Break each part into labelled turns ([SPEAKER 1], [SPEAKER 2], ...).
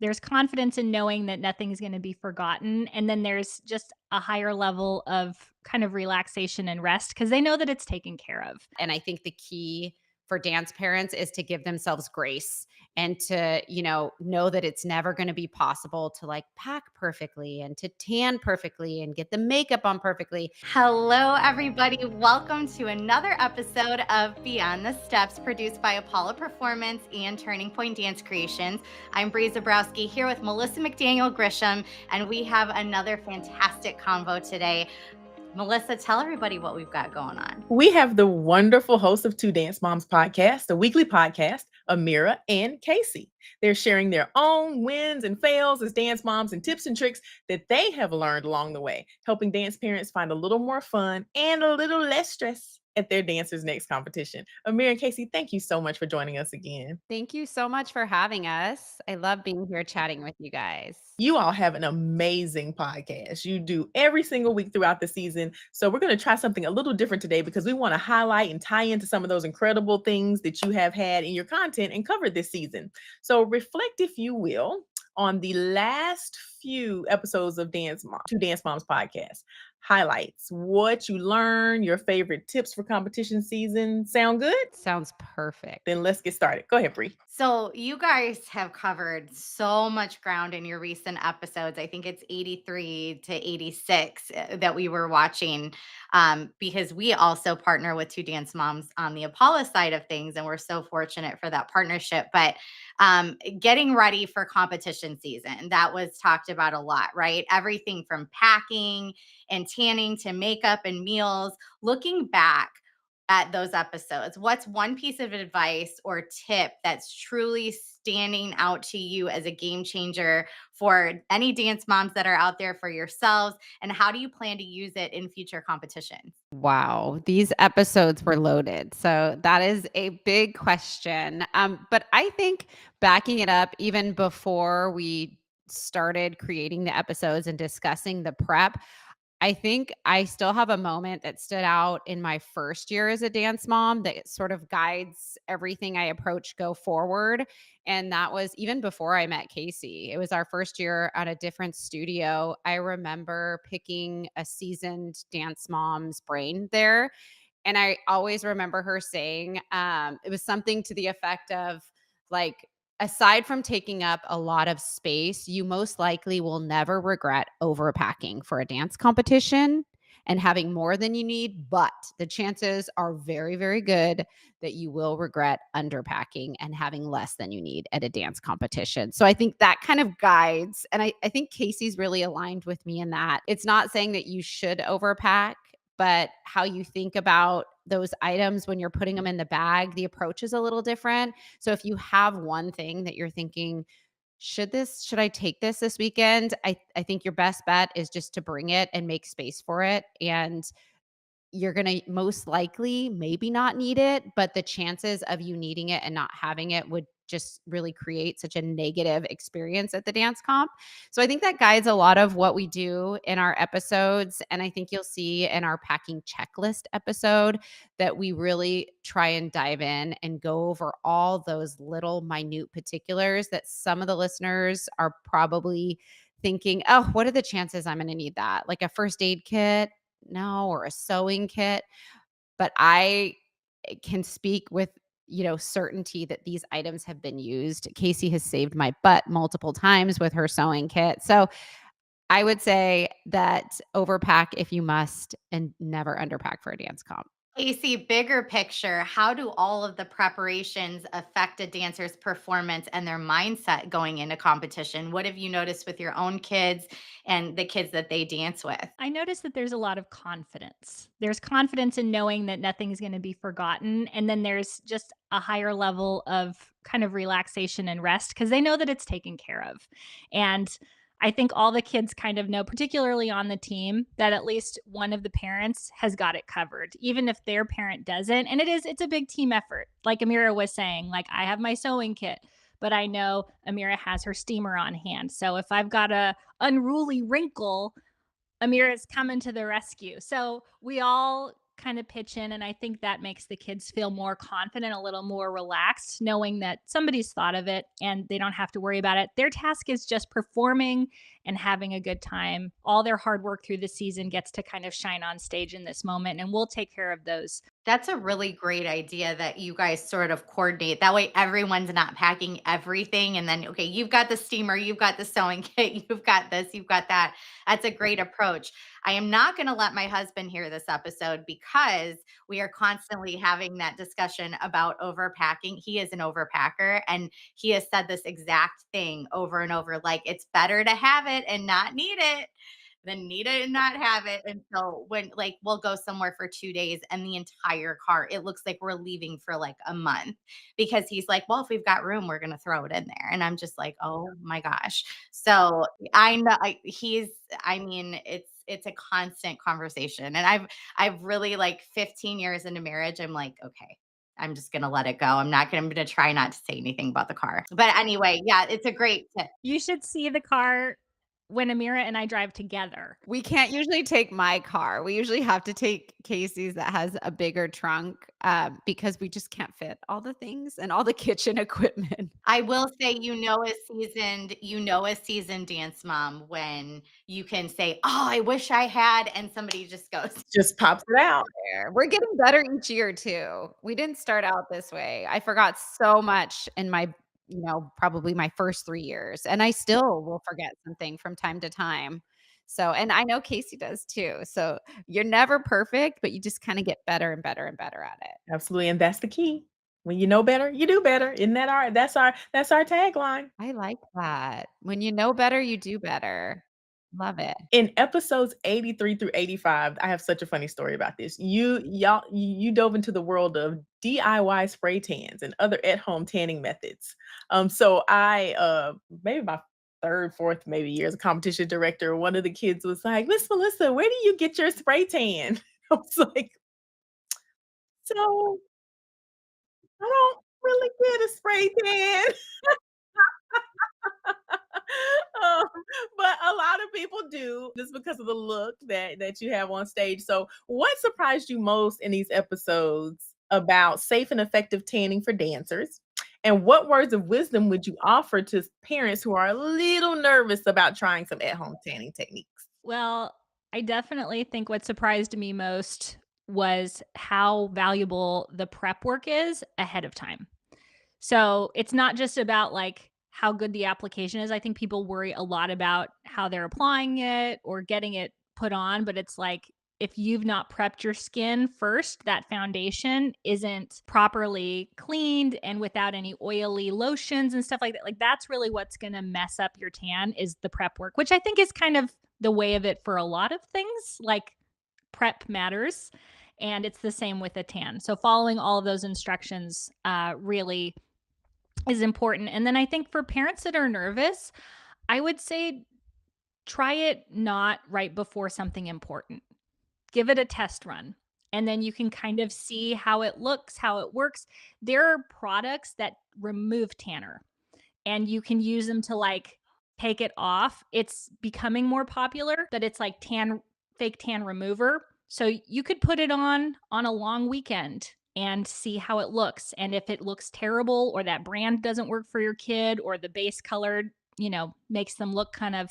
[SPEAKER 1] There's confidence in knowing that nothing's going to be forgotten. And then there's just a higher level of kind of relaxation and rest because they know that it's taken care of.
[SPEAKER 2] And I think the key for dance parents is to give themselves grace and to, know that it's never going to be possible to like pack perfectly and to tan perfectly and get the makeup on perfectly.
[SPEAKER 3] Hello, everybody. Welcome to another episode of Beyond the Steps, produced by Apollo Performance and Turning Point Dance Creations. I'm Bree Zabrowski here with Melissa McDaniel Grisham, and we have another fantastic convo today. Melissa, tell everybody what we've got going on.
[SPEAKER 4] We have the wonderful hosts of Two Dance Moms podcast, the weekly podcast, Amira and Cayse. They're sharing their own wins and fails as dance moms and tips and tricks that they have learned along the way, helping dance parents find a little more fun and a little less stress at their dancers' next competition. Amira and Cayse, thank you so much for joining us again.
[SPEAKER 2] Thank you so much for having us. I love being here chatting with you guys.
[SPEAKER 4] You all have an amazing podcast. You do every single week throughout the season. So we're going to try something a little different today because we want to highlight and tie into some of those incredible things that you have had in your content and covered this season. So reflect, if you will, on the last few episodes of Two Dance Moms podcast. Highlights, what you learned, your favorite tips for competition season. Sound good?
[SPEAKER 2] Sounds perfect.
[SPEAKER 4] Then let's get started. Go ahead, Bree.
[SPEAKER 3] So, you guys have covered so much ground in your recent episodes. I think it's 83 to 86 that we were watching, because we also partner with Two Dance Moms on the Apollo side of things. And we're so fortunate for that partnership. But getting ready for competition season, that was talked about a lot, right? Everything from packing and tanning to makeup and meals. Looking back at those episodes, what's one piece of advice or tip that's truly standing out to you as a game changer for any dance moms that are out there, for yourselves? And how do you plan to use it in future competitions?
[SPEAKER 2] Wow, these episodes were loaded. So that is a big question. But I think backing it up even before we started creating the episodes and discussing the prep, I think I still have a moment that stood out in my first year as a dance mom that sort of guides everything I approach go forward. And that was even before I met Cayse. It was our first year at a different studio. I remember picking a seasoned dance mom's brain there. And I always remember her saying, it was something to the effect of, like, aside from taking up a lot of space, you most likely will never regret overpacking for a dance competition and having more than you need. But the chances are very, very good that you will regret underpacking and having less than you need at a dance competition. So I think that kind of guides. And I think Cayse's really aligned with me in that. It's not saying that you should overpack, but how you think about those items when you're putting them in the bag, the approach is a little different. So if you have one thing that you're thinking, should I take this weekend? I think your best bet is just to bring it and make space for it. And you're going to most likely maybe not need it, but the chances of you needing it and not having it would just really create such a negative experience at the dance comp. So I think that guides a lot of what we do in our episodes. And I think you'll see in our packing checklist episode that we really try and dive in and go over all those little minute particulars that some of the listeners are probably thinking, oh, what are the chances I'm going to need that? Like a first aid kit? No, or a sewing kit. But I can speak with, certainty that these items have been used. Cayse has saved my butt multiple times with her sewing kit. So I would say that overpack if you must and never underpack for a dance comp.
[SPEAKER 3] AC, bigger picture, how do all of the preparations affect a dancer's performance and their mindset going into competition? What have you noticed with your own kids and the kids that they dance with?
[SPEAKER 1] I noticed that there's a lot of confidence. There's confidence in knowing that nothing's going to be forgotten. And then there's just a higher level of kind of relaxation and rest because they know that it's taken care of. And I think all the kids kind of know, particularly on the team, that at least one of the parents has got it covered, even if their parent doesn't. And it's a big team effort. Like Amira was saying, like I have my sewing kit, but I know Amira has her steamer on hand. So if I've got a unruly wrinkle, Amira's coming to the rescue. So we all kind of pitch in, and I think that makes the kids feel more confident, a little more relaxed, knowing that somebody's thought of it and they don't have to worry about it. Their task is just performing and having a good time. All their hard work through the season gets to kind of shine on stage in this moment, and we'll take care of those.
[SPEAKER 3] That's a really great idea that you guys sort of coordinate. That way everyone's not packing everything and then, okay, you've got the steamer, you've got the sewing kit, you've got this, you've got that. That's a great approach. I am not going to let my husband hear this episode because we are constantly having that discussion about overpacking. He is an overpacker and he has said this exact thing over and over, like it's better to have it and not need it than need it and not have it. And so when like we'll go somewhere for 2 days and the entire car, it looks like we're leaving for like a month because he's like, well, if we've got room, we're gonna throw it in there. And I'm just like, oh my gosh. So I know I mean, it's a constant conversation. And I've really like 15 years into marriage, I'm like, okay. I'm just gonna let it go. I'm gonna try not to say anything about the car. But anyway, yeah, it's a great tip.
[SPEAKER 1] You should see the car when Amira and I drive together.
[SPEAKER 2] We can't usually take my car. We usually have to take Casey's that has a bigger trunk, because we just can't fit all the things and all the kitchen equipment.
[SPEAKER 3] I will say, a seasoned dance mom when you can say, "Oh, I wish I had," and somebody just goes,
[SPEAKER 4] Just pops it out.
[SPEAKER 2] There. We're getting better each year too. We didn't start out this way. I forgot so much in my, probably my first 3 years, and I still will forget something from time to time. So, and I know Casey does too. So, you're never perfect, but you just kinda get better and better and better at it.
[SPEAKER 4] Absolutely. And that's the key. When you know better, you do better. Isn't that that's our tagline.
[SPEAKER 2] I like that. When you know better, you do better. Love it.
[SPEAKER 4] In episodes 83 through 85, I have such a funny story about this. You dove into the world of DIY spray tans and other at-home tanning methods. So I maybe my third, fourth, maybe year as a competition director, one of the kids was like, Miss Melissa, where do you get your spray tan? I was like, so I don't really get a spray tan. Um, but a lot of people do just because of the look that you have on stage. So, what surprised you most in these episodes about safe and effective tanning for dancers? And what words of wisdom would you offer to parents who are a little nervous about trying some at-home tanning techniques?
[SPEAKER 1] Well, I definitely think what surprised me most was how valuable the prep work is ahead of time. So it's not just about like how good the application is. I think people worry a lot about how they're applying it or getting it put on, but it's like if you've not prepped your skin first, that foundation isn't properly cleaned and without any oily lotions and stuff like that. Like that's really what's going to mess up your tan is the prep work, which I think is kind of the way of it for a lot of things. Like prep matters. And it's the same with a tan. So following all of those instructions really is important. And then I think for parents that are nervous, I would say try it not right before something important. Give it a test run. And then you can kind of see how it looks, how it works. There are products that remove tanner and you can use them to like take it off. It's becoming more popular that it's like fake tan remover. So you could put it on a long weekend and see how it looks. And if it looks terrible or that brand doesn't work for your kid or the base color, makes them look kind of,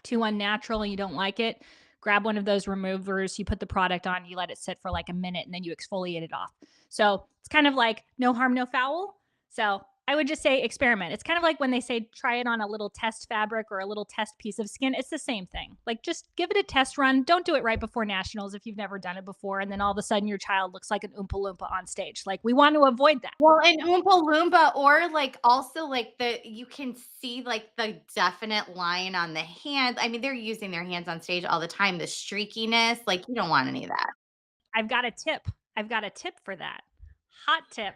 [SPEAKER 1] too unnatural and you don't like it, grab one of those removers, you put the product on, you let it sit for like a minute and then you exfoliate it off. So it's kind of like no harm, no foul. So I would just say experiment. It's kind of like when they say try it on a little test fabric or a little test piece of skin. It's the same thing. Like just give it a test run. Don't do it right before nationals if you've never done it before. And then all of a sudden your child looks like an Oompa Loompa on stage. Like we want to avoid that.
[SPEAKER 3] Well, an Oompa Loompa, or like also like you can see like the definite line on the hand. I mean, they're using their hands on stage all the time. The streakiness, like you don't want any of that.
[SPEAKER 1] I've got a tip. I've got a tip for that. Hot tip.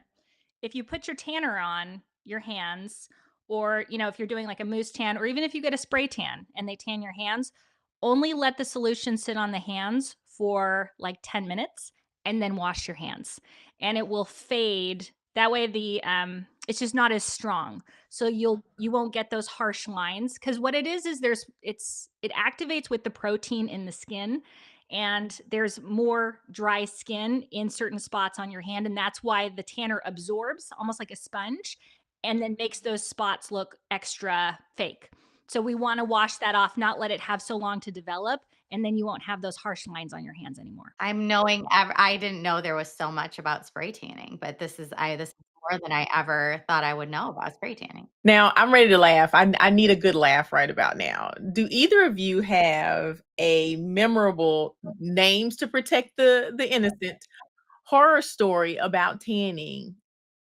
[SPEAKER 1] If you put your tanner on your hands, or, if you're doing like a mousse tan, or even if you get a spray tan and they tan your hands, only let the solution sit on the hands for like 10 minutes and then wash your hands and it will fade. That way it's just not as strong. So you won't get those harsh lines. Cause what it is it activates with the protein in the skin and there's more dry skin in certain spots on your hand. And that's why the tanner absorbs almost like a sponge and then makes those spots look extra fake. So we want to wash that off, not let it have so long to develop. And then you won't have those harsh lines on your hands anymore.
[SPEAKER 3] I didn't know there was so much about spray tanning, but this is more than I ever thought I would know about spray tanning.
[SPEAKER 4] Now I'm ready to laugh. I need a good laugh right about now. Do either of you have a memorable names to protect the innocent horror story about tanning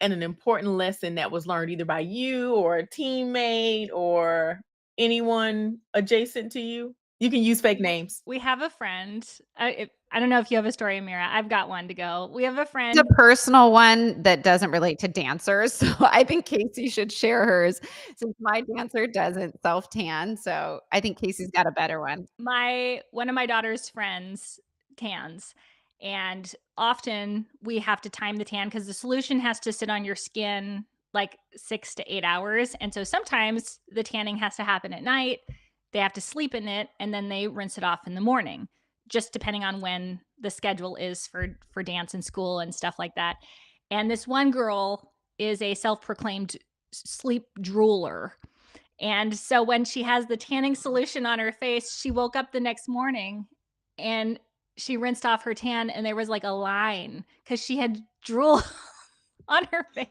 [SPEAKER 4] and an important lesson that was learned either by you or a teammate or anyone adjacent to you? You can use fake names.
[SPEAKER 1] We have a friend. I don't know if you have a story, Amira. I've got one to go. We have a
[SPEAKER 2] It's a
[SPEAKER 1] friend.
[SPEAKER 2] personal one that doesn't relate to dancers. So I think Cayse should share hers since my dancer doesn't self tan. So I think Casey's got a better one.
[SPEAKER 1] My one of my daughter's friends tans, and often we have to time the tan because the solution has to sit on your skin like 6 to 8 hours. And so sometimes the tanning has to happen at night. They have to sleep in it and then they rinse it off in the morning, just depending on when the schedule is for dance and school and stuff like that. And this one girl is a self-proclaimed sleep drooler, and so when she has the tanning solution on her face, she woke up the next morning and she rinsed off her tan and there was like a line because she had drool on her face.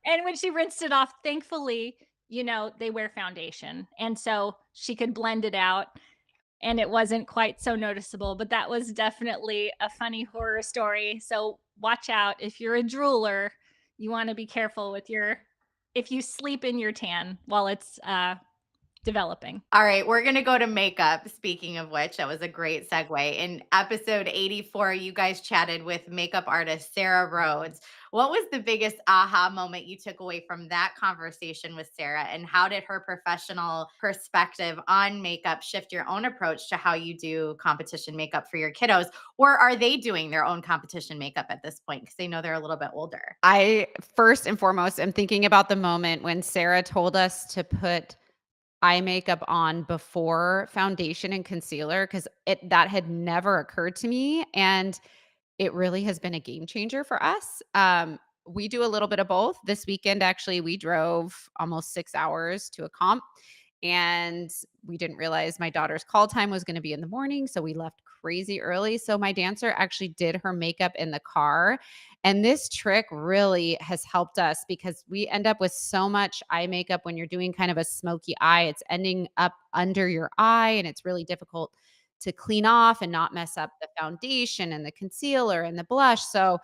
[SPEAKER 1] And when she rinsed it off, thankfully, they wear foundation. And so she could blend it out and it wasn't quite so noticeable. But that was definitely a funny horror story. So watch out. If you're a drooler, you want to be careful with if you sleep in your tan while it's developing.
[SPEAKER 3] All right, we're going to go to makeup. Speaking of which, that was a great segue. In episode 84, you guys chatted with makeup artist Sarah Rhodes. What was the biggest aha moment you took away from that conversation with Sarah? And how did her professional perspective on makeup shift your own approach to how you do competition makeup for your kiddos? Or are they doing their own competition makeup at this point? Because they know they're a little bit older.
[SPEAKER 2] I first and foremost am thinking about the moment when Sarah told us to put eye makeup on before foundation and concealer because that had never occurred to me. And it really has been a game changer for us. We do a little bit of both. This weekend, actually, we drove almost 6 hours to a comp and we didn't realize my daughter's call time was going to be in the morning. So we left crazy early. So my dancer actually did her makeup in the car. And this trick really has helped us because we end up with so much eye makeup when you're doing kind of a smoky eye. It's ending up under your eye and it's really difficult to clean off and not mess up the foundation and the concealer and the blush. So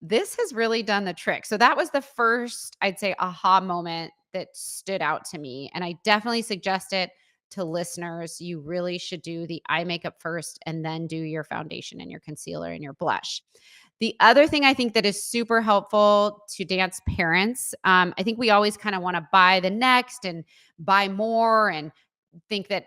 [SPEAKER 2] this has really done the trick. So that was the first, I'd say, aha moment that stood out to me. And I definitely suggest it to listeners. You really should do the eye makeup first and then do your foundation and your concealer and your blush. The other thing I think that is super helpful to dance parents, I think we always kind of want to buy the next and buy more and think that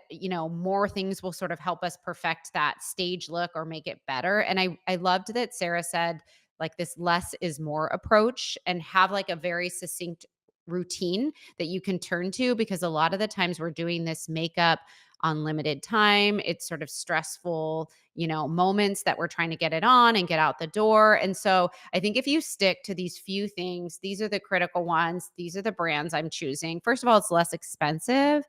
[SPEAKER 2] more things will sort of help us perfect that stage look or make it better. And I loved that Sarah said like this less is more approach and have like a very succinct routine that you can turn to because a lot of the times we're doing this makeup on limited time. It's sort of stressful, moments that we're trying to get it on and get out the door. And so I think if you stick to these few things, these are the critical ones. These are the brands I'm choosing. First of all, it's less expensive.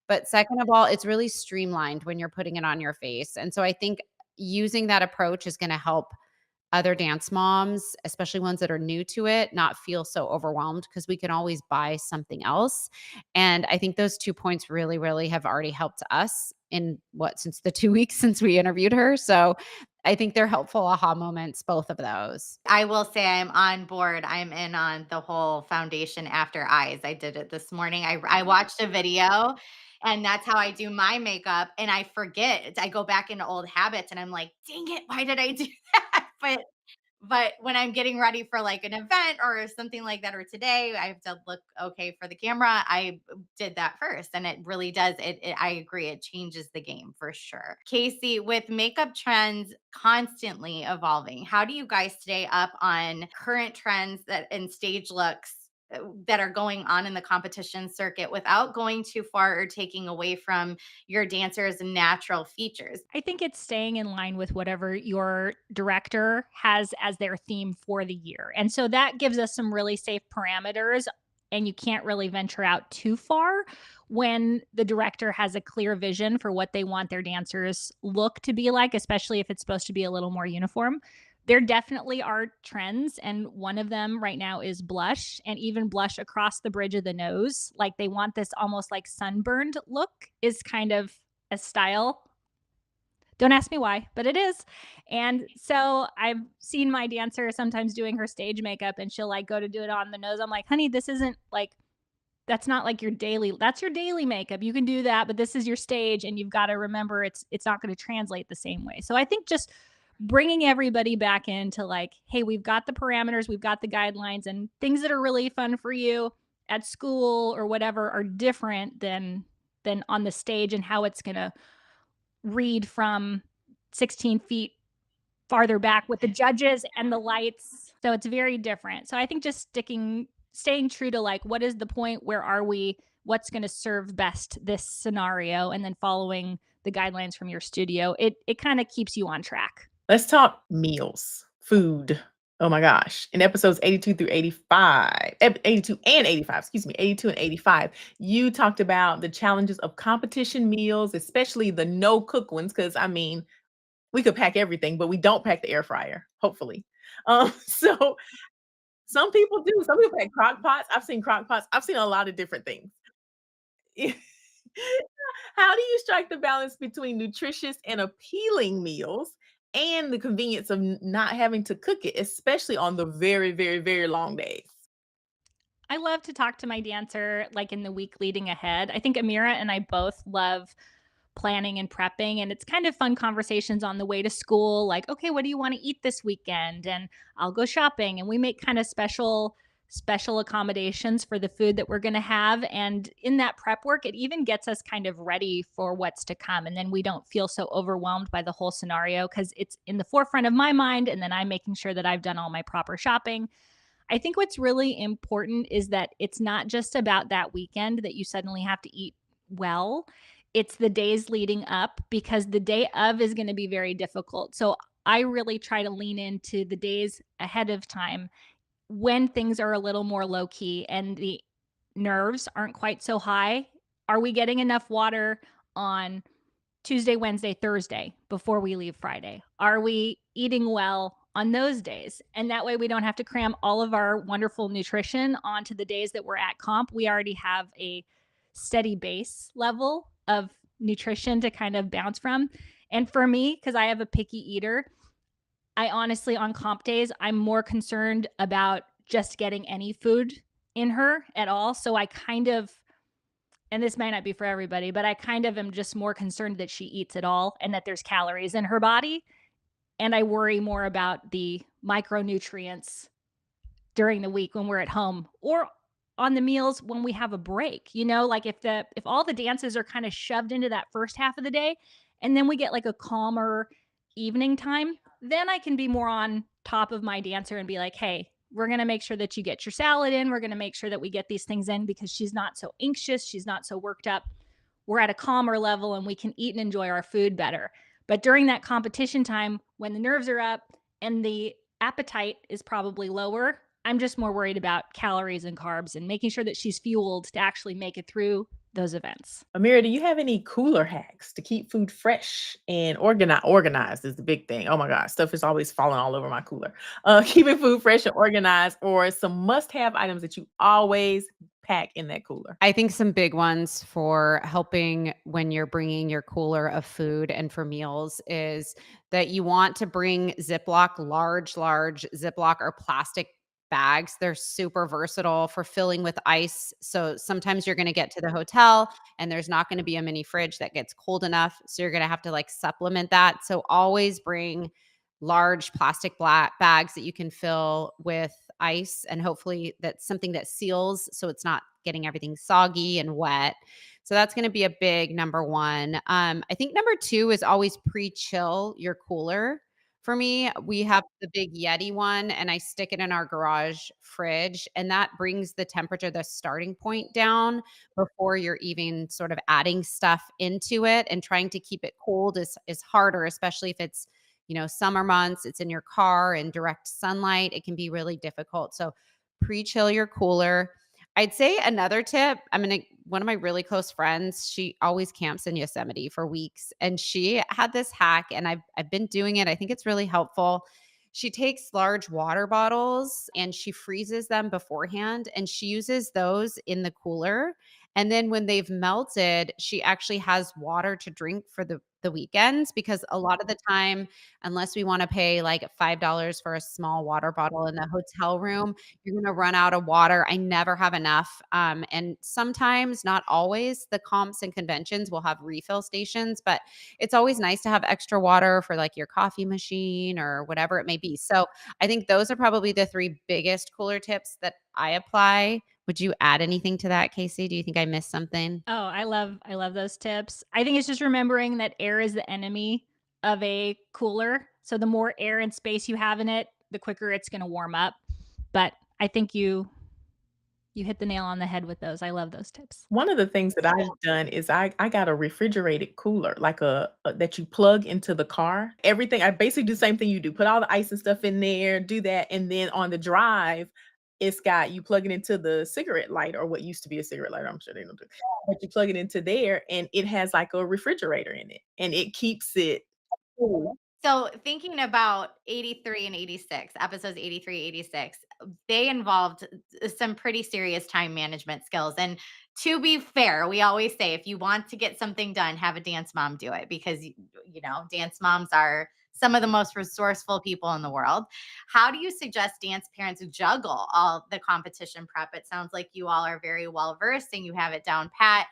[SPEAKER 2] But second of all, it's really streamlined when you're putting it on your face. And so I think using that approach is going to help other dance moms, especially ones that are new to it, not feel so overwhelmed because we can always buy something else. And I think those 2 points really, really have already helped us since the 2 weeks since we interviewed her. So I think they're helpful aha moments, both of those.
[SPEAKER 3] I will say I'm on board. I'm in on the whole foundation after eyes. I did it this morning. I watched a video and that's how I do my makeup. And I forget. I go back into old habits and I'm like, dang it, why did I do that? But when I'm getting ready for like an event or something like that, or today I have to look okay for the camera, I did that first. And it really does. I agree. It changes the game for sure. Cayse, with makeup trends constantly evolving, how do you guys stay up on current trends and stage looks that are going on in the competition circuit without going too far or taking away from your dancers' natural features.
[SPEAKER 1] I think it's staying in line with whatever your director has as their theme for the year. And so that gives us some really safe parameters, and you can't really venture out too far when the director has a clear vision for what they want their dancers look to be like, especially if it's supposed to be a little more uniform. There definitely are trends, and one of them right now is blush, and even blush across the bridge of the nose. Like they want this almost like sunburned look is kind of a style. Don't ask me why, but it is. And so I've seen my dancer sometimes doing her stage makeup, and she'll like go to do it on the nose. I'm like, honey, this isn't like, that's not like your daily, that's your daily makeup. You can do that, but this is your stage, and you've got to remember it's not going to translate the same way. So I think just bringing everybody back into like, hey, we've got the parameters, we've got the guidelines, and things that are really fun for you at school or whatever are different than on the stage, and how it's going to read from 16 feet farther back with the judges and the lights. So it's very different. So I think just staying true to like, what is the point? Where are we? What's going to serve best this scenario? And then following the guidelines from your studio, it kind of keeps you on track.
[SPEAKER 4] Let's talk meals, food. Oh my gosh. In episodes 82 through 85, 82 and 85, excuse me, 82 and 85, you talked about the challenges of competition meals, especially the no cook ones. Cause I mean, we could pack everything, but we don't pack the air fryer, hopefully. So some people do. Some people pack crock pots. I've seen crock pots. I've seen a lot of different things. How do you strike the balance between nutritious and appealing meals and the convenience of not having to cook it, especially on the very, very, very long days?
[SPEAKER 1] I love to talk to my dancer like in the week leading ahead. I think Amira and I both love planning and prepping, and it's kind of fun conversations on the way to school, like, okay, what do you want to eat this weekend? And I'll go shopping, and we make kind of special accommodations for the food that we're going to have. And in that prep work, it even gets us kind of ready for what's to come, and then we don't feel so overwhelmed by the whole scenario because it's in the forefront of my mind, and then I'm making sure that I've done all my proper shopping. I think what's really important is that it's not just about that weekend that you suddenly have to eat well. It's the days leading up, because the day of is going to be very difficult. So I really try to lean into the days ahead of time when things are a little more low key and the nerves aren't quite so high. Are we getting enough water on Tuesday, Wednesday, Thursday before we leave Friday? Are we eating well on those days? And that way we don't have to cram all of our wonderful nutrition onto the days that we're at comp. We already have a steady base level of nutrition to kind of bounce from. And for me, because I have a picky eater, I honestly, on comp days, I'm more concerned about just getting any food in her at all. So I kind of, and this might not be for everybody, but I kind of am just more concerned that she eats it all and that there's calories in her body. And I worry more about the micronutrients during the week when we're at home, or on the meals when we have a break. Like if all the dances are kind of shoved into that first half of the day, and then we get like a calmer evening time, then I can be more on top of my dancer and be like, hey, we're going to make sure that you get your salad in. We're going to make sure that we get these things in, because she's not so anxious. She's not so worked up. We're at a calmer level and we can eat and enjoy our food better. But during that competition time, when the nerves are up and the appetite is probably lower, I'm just more worried about calories and carbs and making sure that she's fueled to actually make it through those events.
[SPEAKER 4] Amira, do you have any cooler hacks to keep food fresh and organized is the big thing. Oh my God, stuff is always falling all over my cooler. Keeping food fresh and organized, or some must-have items that you always pack in that cooler.
[SPEAKER 2] I think some big ones for helping when you're bringing your cooler of food and for meals is that you want to bring Ziploc, large Ziploc or plastic bags. They're super versatile for filling with ice. So sometimes you're going to get to the hotel and there's not going to be a mini fridge that gets cold enough. So you're going to have to like supplement that. So always bring large plastic bags that you can fill with ice, and hopefully that's something that seals so it's not getting everything soggy and wet. So that's going to be a big number one. I think number two is always pre-chill your cooler. For me, we have the big Yeti one, and I stick it in our garage fridge, and that brings the temperature, the starting point down before you're even sort of adding stuff into it, and trying to keep it cold is harder, especially if it's, summer months, it's in your car in direct sunlight, it can be really difficult. So pre-chill your cooler. I'd say another tip, one of my really close friends, she always camps in Yosemite for weeks, and she had this hack, and I've been doing it. I think it's really helpful. She takes large water bottles and she freezes them beforehand, and she uses those in the cooler. And then when they've melted, she actually has water to drink for the weekends, because a lot of the time, unless we want to pay like $5 for a small water bottle in the hotel room, you're gonna run out of water. I never have enough. And sometimes, not always, the comps and conventions will have refill stations, but it's always nice to have extra water for like your coffee machine or whatever it may be. So I think those are probably the three biggest cooler tips that I apply. Would you add anything to that, Casey? Do you think I missed something?
[SPEAKER 1] Oh, I love those tips. I think it's just remembering that air is the enemy of a cooler. So the more air and space you have in it, the quicker it's going to warm up. But I think you hit the nail on the head with those. I love those tips.
[SPEAKER 4] One of the things that I've done is I got a refrigerated cooler, like a that you plug into the car. Everything I basically do the same thing you do. Put all the ice and stuff in there, do that, and then on the drive, it's got you plug it into the cigarette lighter or what used to be a cigarette lighter. I'm sure they don't do, but you plug it into there, and it has like a refrigerator in it, and it keeps it cool.
[SPEAKER 3] So thinking about 83 and 86, episodes 83, 86, they involved some pretty serious time management skills. And to be fair, we always say if you want to get something done, have a dance mom do it because dance moms are some of the most resourceful people in the world. How do you suggest dance parents juggle all the competition prep? It sounds like you all are very well versed and you have it down pat,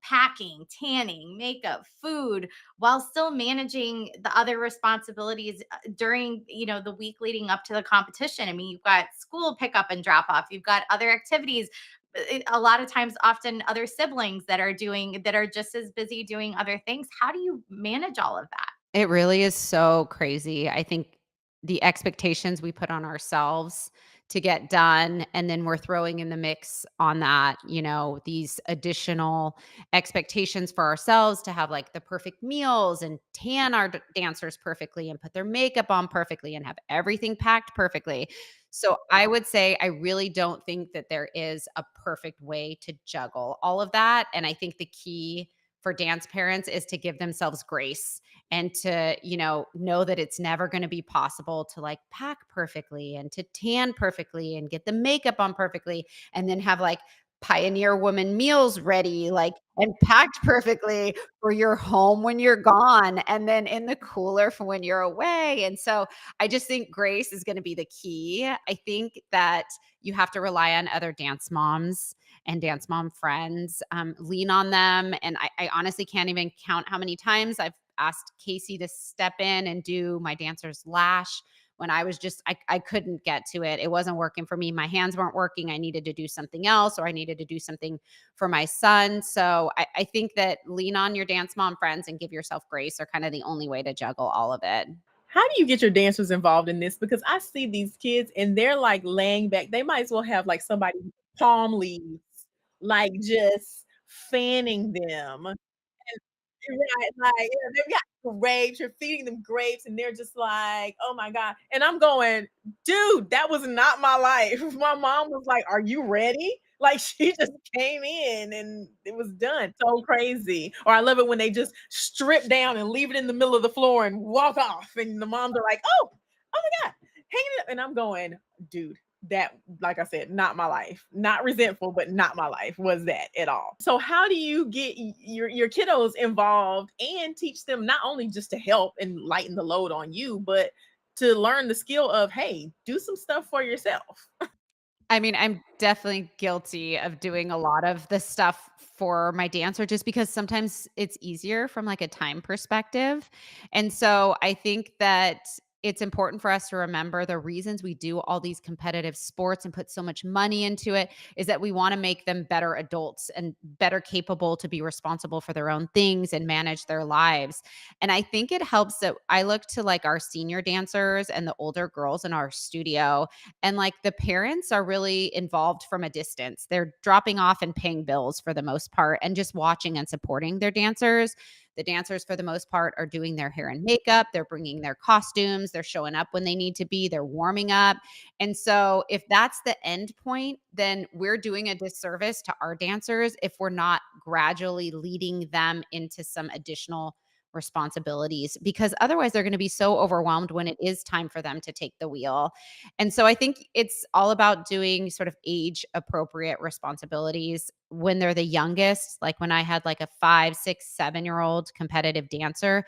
[SPEAKER 3] packing, tanning, makeup, food, while still managing the other responsibilities during, the week leading up to the competition. I mean, you've got school pickup and drop off, you've got other activities, a lot of times often other siblings that are just as busy doing other things. How do you manage all of that?
[SPEAKER 2] It really is so crazy. I think the expectations we put on ourselves to get done, and then we're throwing in the mix on that, these additional expectations for ourselves to have like the perfect meals and tan our dancers perfectly and put their makeup on perfectly and have everything packed perfectly. So I would say I really don't think that there is a perfect way to juggle all of that. And I think the key for dance parents is to give themselves grace and to, know that it's never going to be possible to like pack perfectly and to tan perfectly and get the makeup on perfectly and then have like pioneer woman meals ready, like, and packed perfectly for your home when you're gone and then in the cooler for when you're away. And so I just think grace is going to be the key. I think that you have to rely on other dance moms and dance mom friends, lean on them. And I honestly can't even count how many times I've asked Casey to step in and do my dancer's lash when I was just, I couldn't get to it. It wasn't working for me. My hands weren't working. I needed to do something else, or I needed to do something for my son. So I think that lean on your dance mom friends and give yourself grace are kind of the only way to juggle all of it.
[SPEAKER 4] How do you get your dancers involved in this? Because I see these kids and they're like laying back. They might as well have like somebody palm leaves, like just fanning them. Right, like, yeah, they've got grapes, you're feeding them grapes, and they're just like, "Oh my god," and I'm going, "Dude, that was not my life." My mom was like, "Are you ready?" Like, she just came in and it was done. So crazy. Or I love it when they just strip down and leave it in the middle of the floor and walk off, and the moms are like, "Oh my god, hang it up," and I'm going, "Dude, that, like I said, not my life, not resentful, but not my life was that at all." So how do you get your kiddos involved and teach them not only just to help and lighten the load on you, but to learn the skill of, hey, do some stuff for yourself?
[SPEAKER 2] I'm definitely guilty of doing a lot of the stuff for my dancer just because sometimes it's easier from like a time perspective. And so I think that it's important for us to remember the reasons we do all these competitive sports and put so much money into it is that we want to make them better adults and better capable to be responsible for their own things and manage their lives. And I think it helps that I look to like our senior dancers and the older girls in our studio, and like the parents are really involved from a distance. They're dropping off and paying bills for the most part and just watching and supporting their dancers. The dancers, for the most part, are doing their hair and makeup. They're bringing their costumes. They're showing up when they need to be. They're warming up. And so, if that's the end point, then we're doing a disservice to our dancers if we're not gradually leading them into some additional responsibilities, because otherwise they're going to be so overwhelmed when it is time for them to take the wheel. And so I think it's all about doing sort of age appropriate responsibilities when they're the youngest. Like when I had like a 5, 6, 7-year-old competitive dancer,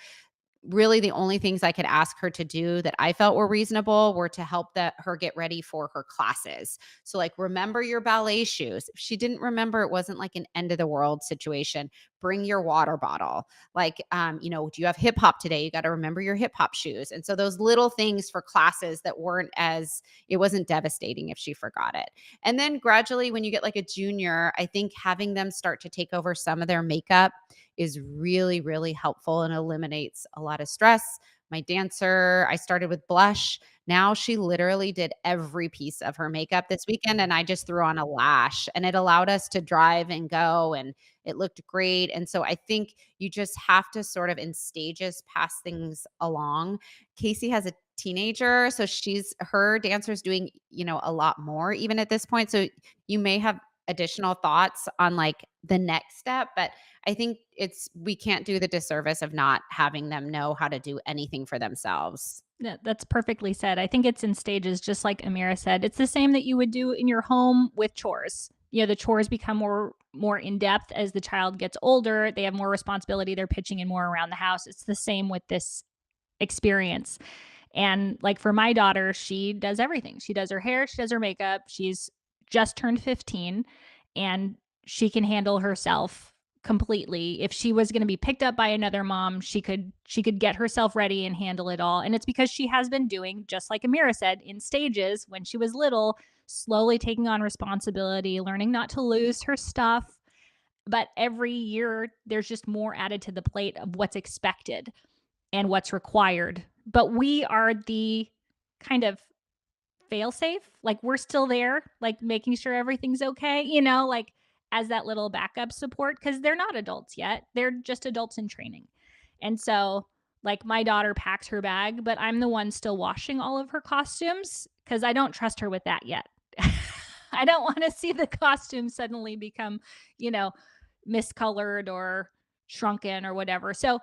[SPEAKER 2] really the only things I could ask her to do that I felt were reasonable were to help her get ready for her classes. So like, remember your ballet shoes. If she didn't remember, it wasn't like an end of the world situation. Bring your water bottle. Like, do you have hip hop today? You got to remember your hip hop shoes. And so those little things for classes that it wasn't devastating if she forgot it. And then gradually when you get like a junior, I think having them start to take over some of their makeup is really, really helpful and eliminates a lot of stress. My dancer, I started with blush. Now she literally did every piece of her makeup this weekend, and I just threw on a lash, and it allowed us to drive and go, and it looked great. And so I think you just have to sort of in stages pass things along. Cayse has a teenager, so her dancer's doing, a lot more even at this point. So you may have additional thoughts on like the next step, but I think we can't do the disservice of not having them know how to do anything for themselves.
[SPEAKER 1] Yeah, that's perfectly said. I think it's in stages, just like Amira said. It's the same that you would do in your home with chores. The chores become more in depth as the child gets older. They have more responsibility. They're pitching in more around the house. It's the same with this experience. And like for my daughter, she does everything. She does her hair, she does her makeup. She's just turned 15 and she can handle herself completely. If she was going to be picked up by another mom, she could get herself ready and handle it all. And it's because she has been doing, just like Amira said, in stages when she was little, slowly taking on responsibility, learning not to lose her stuff. But every year there's just more added to the plate of what's expected and what's required. But we are the kind of fail safe. Like we're still there, like making sure everything's okay, like as that little backup support, because they're not adults yet. They're just adults in training. And so, like, my daughter packs her bag, but I'm the one still washing all of her costumes because I don't trust her with that yet. I don't want to see the costume suddenly become, you know, miscolored or shrunken or whatever. So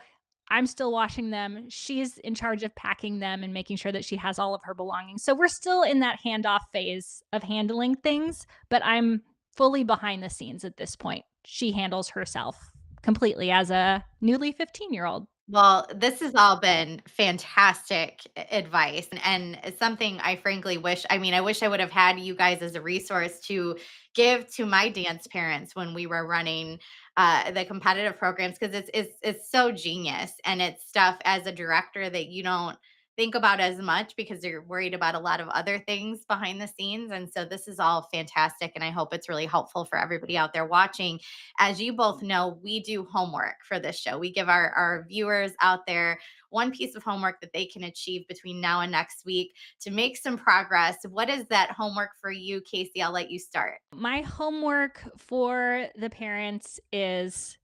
[SPEAKER 1] I'm still washing them. She's in charge of packing them and making sure that she has all of her belongings. So we're still in that handoff phase of handling things, but I'm fully behind the scenes at this point. She handles herself completely as a newly 15-year-old.
[SPEAKER 3] Well, this has all been fantastic advice and it's something I frankly wish. I mean, I wish I would have had you guys as a resource to give to my dance parents when we were running the competitive programs because it's so genius and it's stuff as a director that you don't think about as much because you're worried about a lot of other things behind the scenes. And so this is all fantastic and I hope it's really helpful for everybody out there watching. As you both know, we do homework for this show. We give our viewers out there one piece of homework that they can achieve between now and next week to make some progress. What is that homework for you, Cayse? I'll let you start.
[SPEAKER 1] My homework for the parents is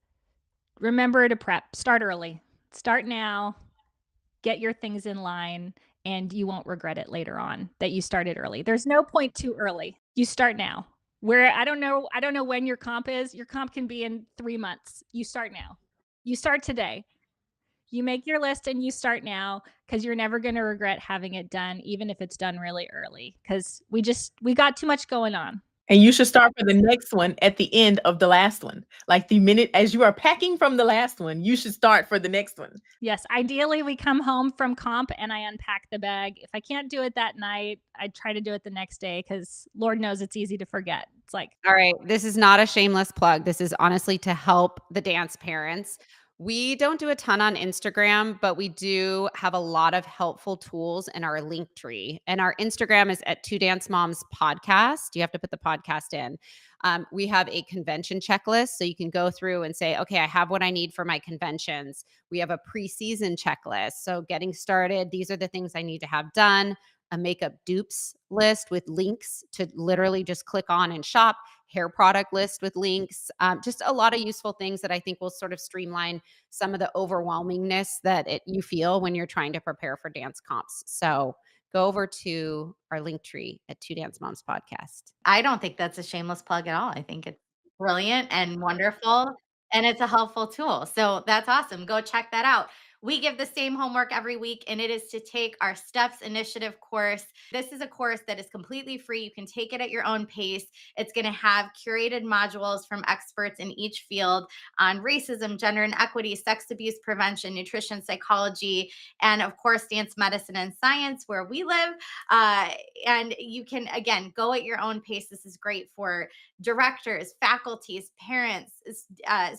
[SPEAKER 1] remember to prep. Start early. Start now. Get your things in line and you won't regret it later on that you started early. There's no point too early. You start now. Where I don't know when your comp is. Your comp can be in 3 months. You start now. You start today. You make your list and you start now because you're never going to regret having it done, even if it's done really early. Because we got too much going on.
[SPEAKER 4] And you should start for the next one at the end of the last one. Like the minute as you are packing from the last one, you should start for the next one.
[SPEAKER 1] Yes. Ideally, we come home from comp and I unpack the bag. If I can't do it that night, I try to do it the next day because Lord knows it's easy to forget. It's like,
[SPEAKER 2] All right, this is not a shameless plug. This is honestly to help the dance parents. We don't do a ton on Instagram, but we do have a lot of helpful tools in our link tree. And our Instagram is at twodancemoms podcast. You have to put the podcast in. We have a convention checklist. So you can go through and say, okay, I have what I need for my conventions. We have a preseason checklist. So getting started, these are the things I need to have done. A makeup dupes list with links to literally just click on and shop, hair product list with links, just a lot of useful things that I think will sort of streamline some of the overwhelmingness that you feel when you're trying to prepare for dance comps. So go over to our link tree at Two Dance Moms Podcast.
[SPEAKER 3] I don't think that's a shameless plug at all. I think it's brilliant and wonderful, and it's a helpful tool. So that's awesome. Go check that out. We give the same homework every week, and it is to take our Steps Initiative course. This is a course that is completely free. You can take it at your own pace. It's going to have curated modules from experts in each field on racism, gender inequity, sex abuse prevention, nutrition, psychology, and of course, dance medicine and science, where we live. Uh, and you can, again, go at your own pace. This is great for directors, faculties, parents,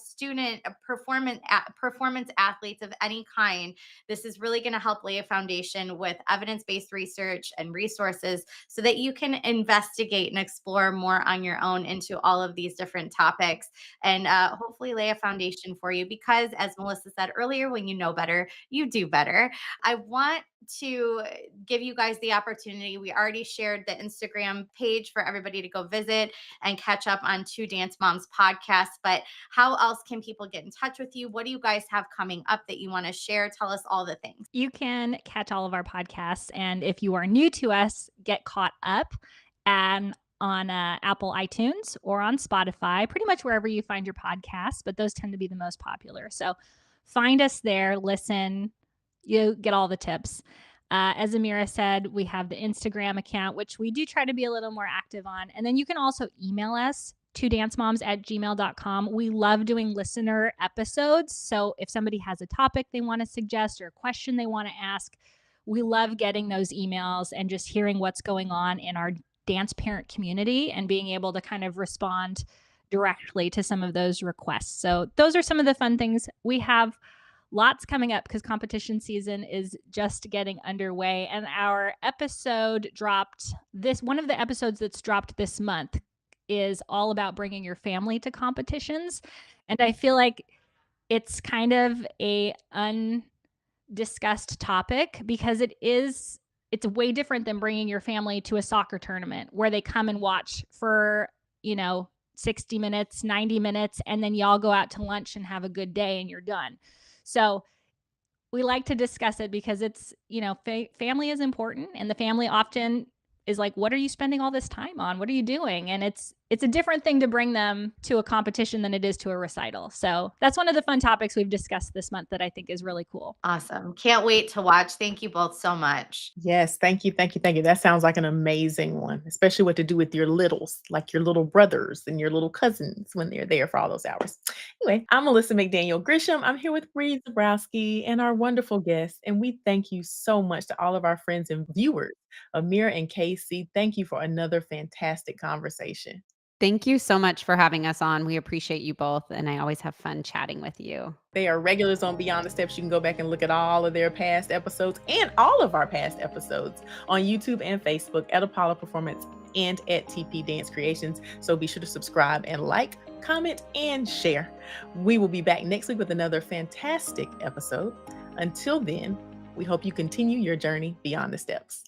[SPEAKER 3] student performance athletes of any kind. This is really going to help lay a foundation with evidence-based research and resources so that you can investigate and explore more on your own into all of these different topics, and hopefully lay a foundation for you, because as Melissa said earlier, when you know better, you do better. I want to give you guys the opportunity. We already shared the Instagram page for everybody to go visit and catch up on Two Dance Moms podcast. But how else can people get in touch with you? What do you guys have coming up that you want to share? Tell us all the things.
[SPEAKER 1] You can catch all of our podcasts. And if you are new to us, get caught up and on Apple iTunes or on Spotify, pretty much wherever you find your podcasts, but those tend to be the most popular. So find us there, listen, you get all the tips. As Amira said, we have the Instagram account, which we do try to be a little more active on. And then you can also email us, twodancemoms@gmail.com. We love doing listener episodes. So if somebody has a topic they want to suggest or a question they want to ask, we love getting those emails and just hearing what's going on in our dance parent community and being able to kind of respond directly to some of those requests. So those are some of the fun things we have. Lots coming up because competition season is just getting underway. And our episode dropped one of the episodes that's dropped this month is all about bringing your family to competitions. And I feel like it's kind of a undiscussed topic because it's way different than bringing your family to a soccer tournament where they come and watch for, 60 minutes, 90 minutes, and then y'all go out to lunch and have a good day and you're done. So we like to discuss it because it's, family is important, and the family often is like, what are you spending all this time on? What are you doing? And it's a different thing to bring them to a competition than it is to a recital. So that's one of the fun topics we've discussed this month that I think is really cool.
[SPEAKER 3] Awesome. Can't wait to watch. Thank you both so much.
[SPEAKER 4] Yes, thank you, thank you, thank you. That sounds like an amazing one, especially what to do with your littles, like your little brothers and your little cousins when they're there for all those hours. Anyway, I'm Melissa McDaniel Grisham. I'm here with Reed Zabrowski and our wonderful guests, and we thank you so much to all of our friends and viewers. Amira and Cayse, thank you for another fantastic conversation.
[SPEAKER 2] Thank you so much for having us on. We appreciate you both, and I always have fun chatting with you.
[SPEAKER 4] They are regulars on Beyond the Steps. You can go back and look at all of their past episodes and all of our past episodes on YouTube and Facebook at Apollo Performance and at TP Dance Creations. So be sure to subscribe and like, comment, and share. We will be back next week with another fantastic episode. Until then, we hope you continue your journey beyond the steps.